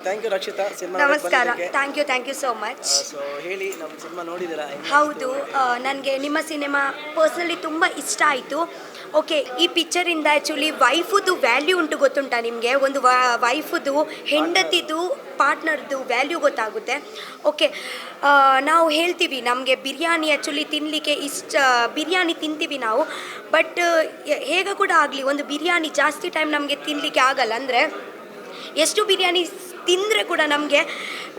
Thank you Rakshita cinema ನಮಸ್ಕಾರ. Thank you so much. So ಹೇಳಿ, ನಮ್ಮ ಸಿನಿಮಾ ನೋಡಿದ್ದೀರಾ? ಹೌದು, ನನಗೆ ನಿಮ್ಮ ಸಿನಿಮಾ ಪರ್ಸ್ನಲಿ ತುಂಬ ಇಷ್ಟ ಆಯಿತು. ಓಕೆ, ಈ ಪಿಕ್ಚರಿಂದ ಆ್ಯಕ್ಚುಲಿ ವೈಫುದು ವ್ಯಾಲ್ಯೂ ಉಂಟು, ಗೊತ್ತುಂಟಾ ನಿಮಗೆ? ಒಂದು ವೈಫುದು, ಹೆಂಡತಿದು, ಪಾರ್ಟ್ನರ್ದು ವ್ಯಾಲ್ಯೂ ಗೊತ್ತಾಗುತ್ತೆ. ಓಕೆ, ನಾವು ಹೇಳ್ತೀವಿ ನಮಗೆ ಬಿರಿಯಾನಿ ಆ್ಯಕ್ಚುಲಿ ತಿನ್ನಲಿಕ್ಕೆ ಬಿರಿಯಾನಿ ತಿಂತೀವಿ ನಾವು, ಬಟ್ ಹೇಗೆ ಕೂಡ ಆಗಲಿ ಒಂದು ಬಿರಿಯಾನಿ ಜಾಸ್ತಿ ಟೈಮ್ ನಮಗೆ ತಿನ್ನಲಿಕ್ಕೆ ಆಗಲ್ಲ. ಅಂದರೆ ಎಷ್ಟು ಬಿರಿಯಾನಿ ತಿಂದರೆ ಕೂಡ ನಮಗೆ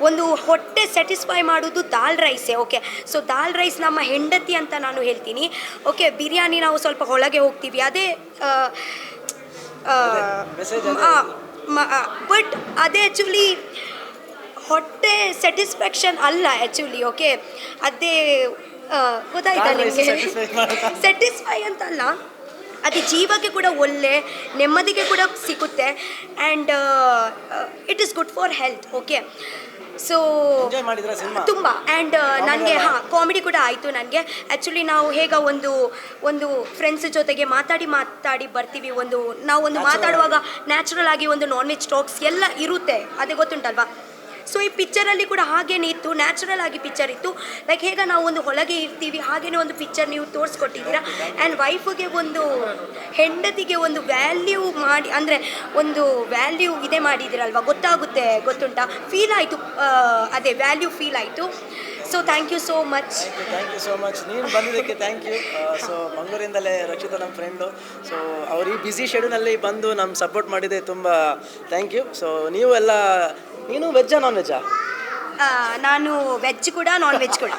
ಒಂದು ಹೊಟ್ಟೆ ಸ್ಯಾಟಿಸ್ಫೈ ಮಾಡೋದು ದಾಲ್ ರೈಸೇ. ಓಕೆ, ಸೊ ದಾಲ್ ರೈಸ್ ನಮ್ಮ ಹೆಂಡತಿ ಅಂತ ನಾನು ಹೇಳ್ತೀನಿ. ಓಕೆ, ಬಿರಿಯಾನಿ ನಾವು ಸ್ವಲ್ಪ ಒಳಗೆ ಹೋಗ್ತೀವಿ, ಅದೇ ಬಟ್ ಅದೇ ಆ್ಯಕ್ಚುಲಿ ಹೊಟ್ಟೆ ಸ್ಯಾಟಿಸ್ಫ್ಯಾಕ್ಷನ್ ಅಲ್ಲ ಆ್ಯಕ್ಚುಲಿ. ಓಕೆ, ಅದೇ ಗೊತ್ತಾಯ್ತಾ ನಿಮಗೆ? ಸ್ಯಾಟಿಸ್ಫೈ ಅಂತಲ್ಲ, ಅದು ಜೀವಕ್ಕೆ ಕೂಡ ಒಳ್ಳೆ ನೆಮ್ಮದಿಗೆ ಕೂಡ ಸಿಗುತ್ತೆ, and it is good for health. Okay, so ತುಂಬ, ಆ್ಯಂಡ್ ನನಗೆ ಕಾಮಿಡಿ ಕೂಡ ಆಯಿತು. ನನಗೆ ಆ್ಯಕ್ಚುಲಿ ನಾವು ಹೇಗೆ ಒಂದು ಫ್ರೆಂಡ್ಸ್ ಜೊತೆಗೆ ಮಾತಾಡಿ ಬರ್ತೀವಿ, ನಾವು ಮಾತಾಡುವಾಗ ನ್ಯಾಚುರಲ್ ಆಗಿ ಒಂದು ನಾನ್ ವೆಜ್ ಟಾಕ್ಸ್ ಎಲ್ಲ ಇರುತ್ತೆ, ಅದೇ ಗೊತ್ತುಂಟಲ್ವಾ? ಸೊ ಈ ಪಿಕ್ಚರಲ್ಲಿ ಕೂಡ ಹಾಗೇನೇ ಇತ್ತು, ನ್ಯಾಚುರಲ್ ಆಗಿ ಪಿಕ್ಚರ್ ಇತ್ತು. ಲೈಕ್ ಹೇಗೆ ನಾವು ಒಂದು ಹೊಳಗೆ ಇರ್ತೀವಿ ಹಾಗೇ ಒಂದು ಪಿಕ್ಚರ್ ನೀವು ತೋರಿಸ್ಕೊಟ್ಟಿದ್ದೀರಾ. ಆ್ಯಂಡ್ ವೈಫಿಗೆ ಒಂದು ಹೆಂಡತಿಗೆ ಒಂದು ವ್ಯಾಲ್ಯೂ ಮಾಡಿ, ಅಂದರೆ ಒಂದು ವ್ಯಾಲ್ಯೂ ಇದೆ ಮಾಡಿದ್ದೀರಲ್ವ, ಗೊತ್ತುಂಟಾ? ಫೀಲ್ ಆಯಿತು, ಅದೇ ವ್ಯಾಲ್ಯೂ ಫೀಲ್ ಆಯಿತು. So thank you so much. Thank you so much. ನೀನು ಬಂದಿದ್ದಕ್ಕೆ ಥ್ಯಾಂಕ್ ಯು. ಸೊ ಮಂಗಳೂರಿಂದಲೇ ರಕ್ಷಿತಾ ನಮ್ಮ ಫ್ರೆಂಡು. ಸೊ ಅವ್ರು ಈ ಬ್ಯುಸಿ ಶೆಡ್ಯೂಲ್ನಲ್ಲಿ ಬಂದು ನಮ್ಮ ಸಪೋರ್ಟ್ ಮಾಡಿದೆ, ತುಂಬ ಥ್ಯಾಂಕ್ ಯು. ಸೊ ನೀವು ಎಲ್ಲ, ನೀನು ವೆಜ್ಜಾ ನಾನ್ ವೆಜ್ಜಾ? ನಾನು ವೆಜ್ ಕೂಡ ನಾನ್ ವೆಜ್ ಕೂಡ.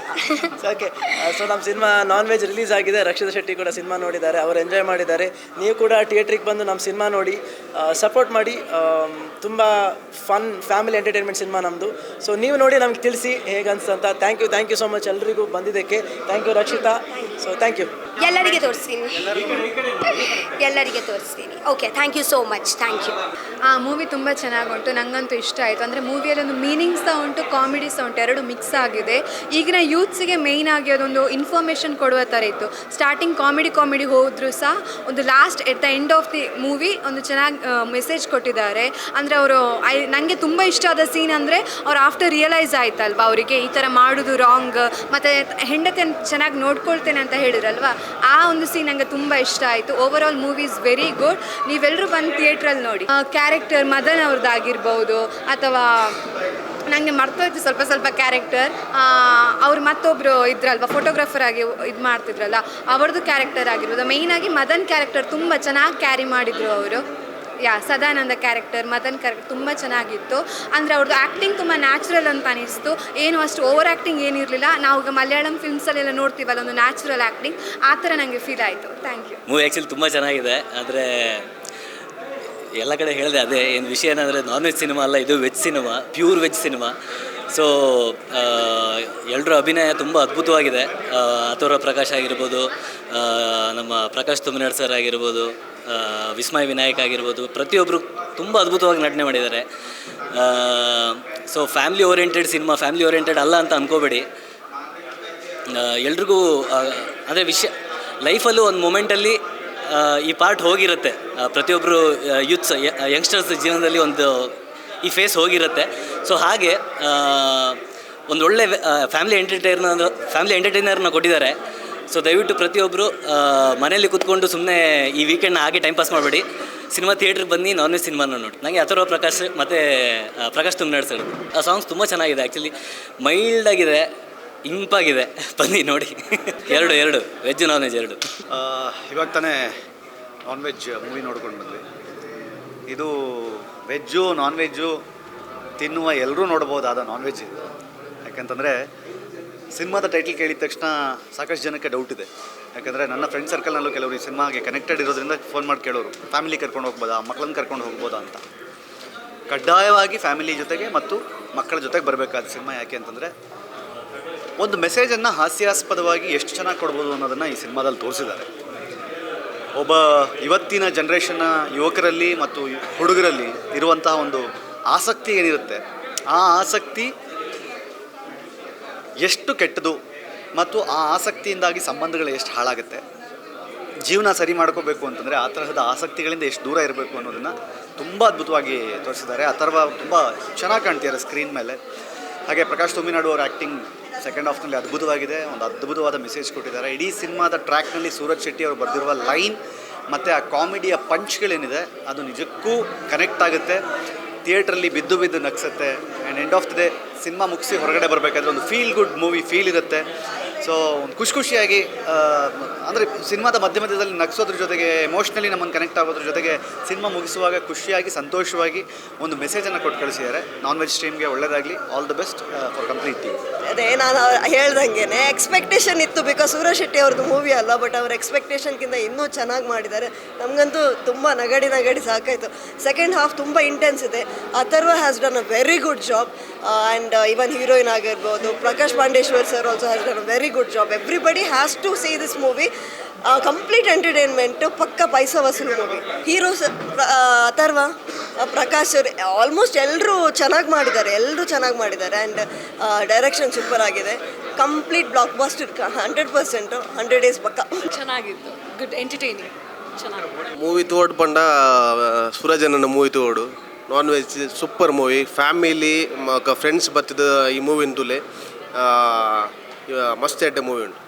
ಓಕೆ, ಸೊ ನಮ್ಮ ಸಿನಿಮಾ ನಾನ್ ವೆಜ್ ರಿಲೀಸ್ ಆಗಿದೆ. ರಕ್ಷಿತಾ ಶೆಟ್ಟಿ ಕೂಡ ಸಿನಿಮಾ ನೋಡಿದ್ದಾರೆ, ಅವರು ಎಂಜಾಯ್ ಮಾಡಿದ್ದಾರೆ. ನೀವು ಕೂಡ ಥಿಯೇಟ್ರಿಗೆ ಬಂದು ನಮ್ಮ ಸಿನಿಮಾ ನೋಡಿ ಸಪೋರ್ಟ್ ಮಾಡಿ. ತುಂಬ ಫನ್ ಫ್ಯಾಮಿಲಿ ಎಂಟರ್ಟೈನ್ಮೆಂಟ್ ಸಿನಿಮಾ ನಮ್ಮದು. ಸೊ ನೀವು ನೋಡಿ ನಮ್ಗೆ ತಿಳಿಸಿ ಹೇಗೆ ಅನ್ಸ್ತಂತ. ಥ್ಯಾಂಕ್ ಯು ಸೋ ಮಚ್ ಎಲ್ರಿಗೂ ಬಂದಿದ್ದಕ್ಕೆ. Thank you Rakshita. So thank you. ಎಲ್ಲರಿಗೆ ತೋರಿಸ್ತೀನಿ. Okay, thank you so much. Thank you. ಆ ಮೂವಿ ತುಂಬ ಚೆನ್ನಾಗುಂಟು, ನನಗಂತೂ ಇಷ್ಟ ಆಯಿತು. ಅಂದರೆ ಮೂವಿಯಲ್ಲಿ ಒಂದು ಮೀನಿಂಗ್ ಸಹ ಉಂಟು, ಕಾಮಿಡಿ ಸಹ ಉಂಟು, ಎರಡು ಮಿಕ್ಸ್ ಆಗಿದೆ. ಈಗಿನ ಯೂತ್ಸಿಗೆ ಮೇಯ್ನ್ ಆಗಿ ಅದೊಂದು ಇನ್ಫಾರ್ಮೇಷನ್ ಕೊಡುವ ಥರ ಇತ್ತು. ಸ್ಟಾರ್ಟಿಂಗ್ ಕಾಮಿಡಿ ಹೋದರೂ ಸಹ ಒಂದು last at the end of the movie ಒಂದು ಚೆನ್ನಾಗಿ ಮೆಸೇಜ್ ಕೊಟ್ಟಿದ್ದಾರೆ. ಅಂದರೆ ಅವರು ನನಗೆ ತುಂಬ ಇಷ್ಟ ಆದ ಸೀನ್ ಅಂದರೆ ಅವ್ರು ಆಫ್ಟರ್ ರಿಯಲೈಸ್ ಆಯ್ತಲ್ವ ಅವರಿಗೆ ಈ ಥರ ಮಾಡೋದು ರಾಂಗ್, ಮತ್ತು ಹೆಂಡತಿಯನ್ನು ಚೆನ್ನಾಗಿ ನೋಡ್ಕೊಳ್ತೇನೆ ಅಂತ ಹೇಳಿದ್ರಲ್ವ, ಆ ಒಂದು ಸೀನ್ ನನಗೆ ತುಂಬ ಇಷ್ಟ ಆಯಿತು. Over all movie is very good. ನೀವೆಲ್ಲರೂ ಬಂದು ಥಿಯೇಟ್ರಲ್ಲಿ ನೋಡಿ. ಕ್ಯಾರೆಕ್ಟರ್ ಮದನ್ ಅವ್ರದ್ದಾಗಿರ್ಬೋದು, ಅಥವಾ ನನಗೆ ಮರ್ತೋಯ್ತು ಸ್ವಲ್ಪ ಕ್ಯಾರೆಕ್ಟರ್, ಅವ್ರು ಮತ್ತೊಬ್ಬರು ಇದ್ರಲ್ವ ಫೋಟೋಗ್ರಾಫರ್ ಆಗಿ ಇದು ಮಾಡ್ತಿದ್ರಲ್ಲ, ಅವ್ರದ್ದು ಕ್ಯಾರೆಕ್ಟರ್ ಆಗಿರ್ಬೋದು. ಮೇಯ್ನಾಗಿ ಮದನ್ ಕ್ಯಾರೆಕ್ಟರ್ ತುಂಬ ಚೆನ್ನಾಗಿ ಕ್ಯಾರಿ ಮಾಡಿದರು ಅವರು. ಸದಾನಂದ ಕ್ಯಾರೆಕ್ಟರ್, ಮದನ್ ಕ್ಯಾರೆಕ್ಟರ್ ತುಂಬ ಚೆನ್ನಾಗಿತ್ತು. ಅಂದರೆ ಅವ್ರದ್ದು ಆ್ಯಕ್ಟಿಂಗ್ ತುಂಬ ನ್ಯಾಚುರಲ್ ಅಂತ ಅನಿಸ್ತು, ಏನು ಅಷ್ಟು ಓವರ್ ಆ್ಯಕ್ಟಿಂಗ್ ಏನಿರಲಿಲ್ಲ. ನಾವು ಈಗ ಮಲಯಾಳಂ ಫಿಲ್ಮ್ಸಲ್ಲೆಲ್ಲ ನೋಡ್ತೀವಲ್ಲ ಒಂದು ನ್ಯಾಚುರಲ್ ಆ್ಯಕ್ಟಿಂಗ್, ಆ ಥರ ನನಗೆ ಫೀಲ್ ಆಯಿತು. Thank you. ಮೂವಿ ಆ್ಯಕ್ಚುಲಿ ತುಂಬ ಚೆನ್ನಾಗಿದೆ. ಆದರೆ ಎಲ್ಲ ಕಡೆ ಹೇಳಿದೆ ಅದೇ, ಏನು ವಿಷಯ ಏನಂದರೆ ನಾನ್ ವೆಜ್ ಸಿನಿಮಾ ಅಲ್ಲ, ಇದು veg cinema, pure veg cinema. So ಎಲ್ಲರ ಅಭಿನಯ ತುಂಬ ಅದ್ಭುತವಾಗಿದೆ. ಅಥರ್ವ ಪ್ರಕಾಶ್ ಆಗಿರ್ಬೋದು, ನಮ್ಮ ಪ್ರಕಾಶ್ ತುಮನಾಡ್ ಸರ್ ಆಗಿರ್ಬೋದು, ವಿಸ್ಮಯ್ ವಿನಾಯಕ್ ಆಗಿರ್ಬೋದು, ಪ್ರತಿಯೊಬ್ಬರು ತುಂಬ ಅದ್ಭುತವಾಗಿ ನಟನೆ ಮಾಡಿದ್ದಾರೆ. ಸೊ ಫ್ಯಾಮಿಲಿ ಓರಿಯೆಂಟೆಡ್ ಅಲ್ಲ ಅಂತ ಅಂದ್ಕೋಬೇಡಿ. ಎಲ್ರಿಗೂ ಅದೇ ವಿಷಯ, ಲೈಫಲ್ಲೂ ಒಂದು ಮೊಮೆಂಟಲ್ಲಿ ಈ ಪಾರ್ಟ್ ಹೋಗಿರುತ್ತೆ. ಪ್ರತಿಯೊಬ್ಬರು ಯೂತ್ಸ್ ಯಂಗ್ಸ್ಟರ್ಸ್ ಜೀವನದಲ್ಲಿ ಒಂದು ಈ ಫೇಸ್ ಹೋಗಿರುತ್ತೆ. ಸೊ ಹಾಗೆ ಒಂದೊಳ್ಳೆ ಫ್ಯಾಮಿಲಿ ಎಂಟರ್ಟೈನರ್ನ ಕೊಟ್ಟಿದ್ದಾರೆ. ಸೊ ದಯವಿಟ್ಟು ಪ್ರತಿಯೊಬ್ಬರು ಮನೆಯಲ್ಲಿ ಕೂತ್ಕೊಂಡು ಸುಮ್ಮನೆ ಈ ವೀಕೆಂಡ್ನ ಹಾಗೆ ಟೈಮ್ ಪಾಸ್ ಮಾಡಬೇಡಿ, ಸಿನಿಮಾ ಥಿಯೇಟ್ರಿಗೆ ಬನ್ನಿ, ನಾನ್ ವೆಜ್ ಸಿನಿಮಾನ ನೋಡಿ. ನನಗೆ ಅಥರ್ವ ಪ್ರಕಾಶ್ ಮತ್ತು ಪ್ರಕಾಶ್ ತುಮನಾಡ್ ಸರ್ ಆ ಸಾಂಗ್ಸ್ ತುಂಬ ಚೆನ್ನಾಗಿದೆ. ಆ್ಯಕ್ಚುಲಿ ಮೈಲ್ಡಾಗಿದೆ, ಇಂಪಾಗಿದೆ, ಬನ್ನಿ ನೋಡಿ. ಎರಡು ವೆಜ್ ನಾನ್ ವೆಜ್ ಎರಡು. ಇವಾಗ ತಾನೇ ನಾನ್ ವೆಜ್ ಮೂವಿ ನೋಡ್ಕೊಂಡು ಬಂದ್ವಿ. ಇದು ವೆಜ್ಜು ನಾನ್ ವೆಜ್ಜು ತಿನ್ನುವ ಎಲ್ಲರೂ ನೋಡ್ಬೋದಾದ ನಾನ್ ವೆಜ್ ಇದು. ಯಾಕಂತಂದರೆ ಸಿನಿಮಾದ ಟೈಟಲ್ ಕೇಳಿದ ತಕ್ಷಣ ಸಾಕಷ್ಟು ಜನಕ್ಕೆ ಡೌಟ್ ಇದೆ. ಯಾಕಂದರೆ ನನ್ನ ಫ್ರೆಂಡ್ ಸರ್ಕಲ್ನಲ್ಲೂ ಕೆಲವರು ಈ ಸಿನಿಮಾಗೆ ಕನೆಕ್ಟೆಡ್ ಇರೋದ್ರಿಂದ ಫೋನ್ ಮಾಡಿ ಕೇಳೋರು, ಫ್ಯಾಮಿಲಿ ಕರ್ಕೊಂಡು ಹೋಗ್ಬೋದಾ, ಮಕ್ಕಳನ್ನ ಕರ್ಕೊಂಡು ಹೋಗ್ಬೋದಾ ಅಂತ. ಕಡ್ಡಾಯವಾಗಿ ಫ್ಯಾಮಿಲಿ ಜೊತೆಗೆ ಮತ್ತು ಮಕ್ಕಳ ಜೊತೆಗೆ ಬರಬೇಕಾದ ಸಿನಿಮಾ. ಯಾಕೆ ಅಂತಂದರೆ ಒಂದು ಮೆಸೇಜನ್ನು ಹಾಸ್ಯಾಸ್ಪದವಾಗಿ ಎಷ್ಟು ಚೆನ್ನಾಗಿ ಕೊಡ್ಬೋದು ಅನ್ನೋದನ್ನು ಈ ಸಿನಿಮಾದಲ್ಲಿ ತೋರಿಸಿದ್ದಾರೆ. ಒಬ್ಬ ಇವತ್ತಿನ ಜನ್ರೇಷನ್ನ ಯುವಕರಲ್ಲಿ ಮತ್ತು ಹುಡುಗರಲ್ಲಿ ಇರುವಂತಹ ಒಂದು ಆಸಕ್ತಿ ಏನಿರುತ್ತೆ, ಆ ಆಸಕ್ತಿ ಎಷ್ಟು ಕೆಟ್ಟದು ಮತ್ತು ಆ ಆಸಕ್ತಿಯಿಂದಾಗಿ ಸಂಬಂಧಗಳು ಎಷ್ಟು ಹಾಳಾಗುತ್ತೆ. ಜೀವನ ಸರಿ ಮಾಡ್ಕೋಬೇಕು ಅಂತಂದರೆ ಆ ತರಹದ ಆಸಕ್ತಿಗಳಿಂದ ಎಷ್ಟು ದೂರ ಇರಬೇಕು ಅನ್ನೋದನ್ನು ತುಂಬ ಅದ್ಭುತವಾಗಿ ತೋರಿಸಿದ್ದಾರೆ. ಅಥರ್ವ ತುಂಬ ಚೆನ್ನಾಗಿ ಕಾಣ್ತಿದ್ದಾರೆ ಸ್ಕ್ರೀನ್ ಮೇಲೆ. ಹಾಗೆ ಪ್ರಕಾಶ್ ತುಮ್ಮಿನಾಡು ಅವರ ಆ್ಯಕ್ಟಿಂಗ್ ಸೆಕೆಂಡ್ ಹಾಫ್ನಲ್ಲಿ ಅದ್ಭುತವಾಗಿದೆ. ಒಂದು ಅದ್ಭುತವಾದ ಮೆಸೇಜ್ ಕೊಟ್ಟಿದ್ದಾರೆ. ಇಡೀ ಸಿನಿಮಾದ ಟ್ರ್ಯಾಕ್ನಲ್ಲಿ ಸೂರಜ್ ಶೆಟ್ಟಿ ಅವರು ಬರೆದಿರುವ ಲೈನ್ ಮತ್ತು ಆ ಕಾಮಿಡಿಯ ಪಂಚ್ಗಳೇನಿದೆ ಅದು ನಿಜಕ್ಕೂ ಕನೆಕ್ಟ್ ಆಗುತ್ತೆ. ಥಿಯೇಟ್ರಲ್ಲಿ ಬಿದ್ದು ಬಿದ್ದು ನಗ್ಸುತ್ತೆ. And end of the day cinema ಮುಗಿಸಿ ಹೊರಗಡೆ ಬರಬೇಕಾದ್ರೆ ಒಂದು ಫೀಲ್ ಗುಡ್ ಮೂವಿ ಫೀಲ್ ಇರುತ್ತೆ. ಸೊ ಒಂದು ಖುಷಿಯಾಗಿ ಅಂದರೆ ಸಿನಿಮಾದ ಮಧ್ಯದಲ್ಲಿ ನಗಿಸೋದ್ರ ಜೊತೆಗೆ ಎಮೋಷ್ನಲಿ ನಮ್ಮನ್ನು ಕನೆಕ್ಟ್ ಆಗೋದ್ರ ಜೊತೆಗೆ ಸಿನಿಮಾ ಮುಗಿಸುವಾಗ ಖುಷಿಯಾಗಿ ಸಂತೋಷವಾಗಿ ಒಂದು ಮೆಸೇಜನ್ನು ಕೊಟ್ಟು ಕಳಿಸಿದ್ದಾರೆ. ನಾನ್ ವೆಜ್ ಸ್ಟ್ರೀಮ್ಗೆ ಒಳ್ಳೆಯದಾಗಲಿ. All the best for complete team. ಅದೇ ನಾನು ಹೇಳ್ದಂಗೆ ಎಕ್ಸ್ಪೆಕ್ಟೇಷನ್ ಇತ್ತು, ಬಿಕಾಸ್ ಸೂರಜ್ ಶೆಟ್ಟಿ ಅವ್ರದ್ದು ಮೂವಿ ಅಲ್ಲ, ಬಟ್ ಅವ್ರ ಎಕ್ಸ್ಪೆಕ್ಟೇಷನ್ಗಿಂತ ಇನ್ನೂ ಚೆನ್ನಾಗಿ ಮಾಡಿದ್ದಾರೆ. ನಮಗಂತೂ ತುಂಬ ನಗಡಿ ಸಾಕಾಯಿತು. ಸೆಕೆಂಡ್ ಹಾಫ್ ತುಂಬ ಇಂಟೆನ್ಸ್ ಇದೆ. Atharva has done a very good job. And even heroine ಆಗಿರ್ಬೋದು, Prakash Pandeshwar sir also has done a very good job. Everybody has to see this movie. Complete entertainment, ಪಕ್ಕ ಪೈಸಾ ವಸೂಲು movie. Heroes Atharva, Prakash almost ಎಲ್ಲರೂ ಚೆನ್ನಾಗಿ ಮಾಡಿದ್ದಾರೆ. And direction super ಆಗಿದೆ. Complete blockbuster 100%, 100 days ಪಕ್ಕ. ಚೆನ್ನಾಗಿತ್ತು, ಗುಡ್ ಎಂಟರ್ಟೈನಿಂಗ್, ಚೆನ್ನಾಗಿ. ಮೂವಿ ತೋಡ್ ಪಂಡ ಸೂರಜನ ಮೂವಿ ತೋಡು non veg super movie. Family friends ಬತ್ತಿದ ಈ ಮೂವಿನ ತುಲೆ ಮಸ್ತ್ ಎಡ್ಡೆ ಮೂವಿ ಉಂಟು.